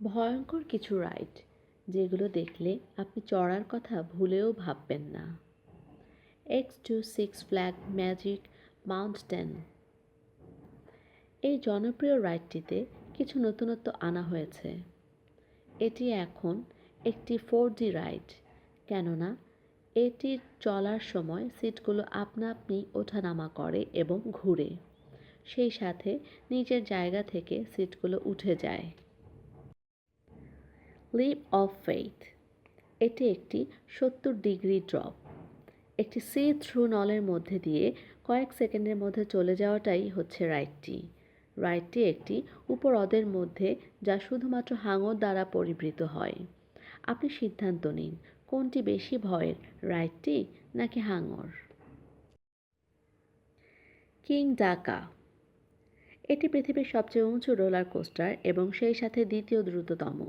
ভয়ঙ্কর কিছু রাইড যেগুলো দেখলে আপনি চড়ার কথা ভুলেও ভাববেন না। X2 six flag magic mountain. এই জনপ্রিয় রাইডটিতে কিছু নতুনত্ব আনা হয়েছে। এটি এখন একটি 4D রাইড, কেননা এটির চলার সময় সিটগুলো আপনা আপনি ওঠানামা করে এবং ঘুরে, সেই সাথে নিজের জায়গা থেকে সিটগুলো উঠে যায়। Leap of faith. এটি একটি 70 ডিগ্রি ড্রপ। একটি সি থ্রু নলের মধ্যে দিয়ে কয়েক সেকেন্ডের মধ্যে চলে যাওয়াটাই হচ্ছে রাইডটি একটি উপহ্রদের মধ্যে, যা শুধুমাত্র হাঙর দ্বারা পরিবৃত হয়। আপনি সিদ্ধান্ত নিন, কোনটি বেশি ভয়ের, রাইডটি নাকি হাঙর? কিং ডাকা। এটি পৃথিবীর সবচেয়ে উঁচু রোলার কোস্টার এবং সেই সাথে দ্বিতীয় দ্রুততম।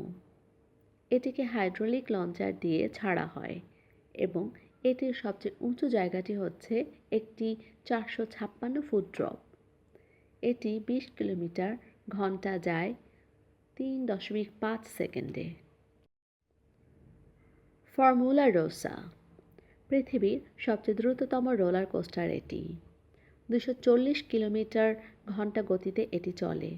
এটিকে হাইড্রোলিক লঞ্চার দিয়ে ছাড়া হয় এবং এটির সবচেয়ে উঁচু জায়গাটি হচ্ছে একটি 456 ফুট ড্রপ। এটি 20 কিলোমিটার/ঘন্টা যায় 3.5 সেকেন্ডে। Formula Rosa. পৃথিবীর সবচেয়ে দ্রুততম রোলার কোস্টার এটি। 240 কিলোমিটার/ঘন্টা গতিতে এটি চলে।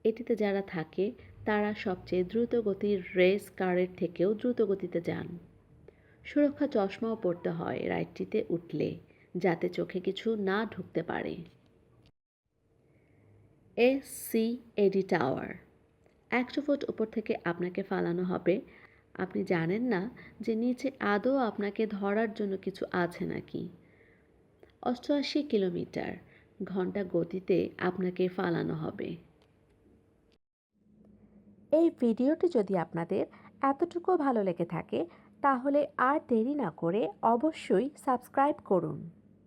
এটিতে যারা থাকে তারা সবচেয়ে দ্রুত গতির রেস কারের থেকেও দ্রুত গতিতে যান। সুরক্ষা চশমাও পরতে হয় রাইডটিতে উঠলে, যাতে চোখে কিছু না ঢুকতে পারে। SCAD tower. 100 ফুট উপর থেকে আপনাকে ফালানো হবে। আপনি জানেন না যে নিচে আদৌ আপনাকে ধরার জন্য কিছু আছে নাকি। 88 কিলোমিটার/ঘন্টা গতিতে আপনাকে ফালানো হবে। এই ভিডিওটি যদি আপনাদের এতটুকু ভালো লেগে থাকে তাহলে আর দেরি না করে অবশ্যই সাবস্ক্রাইব করুন।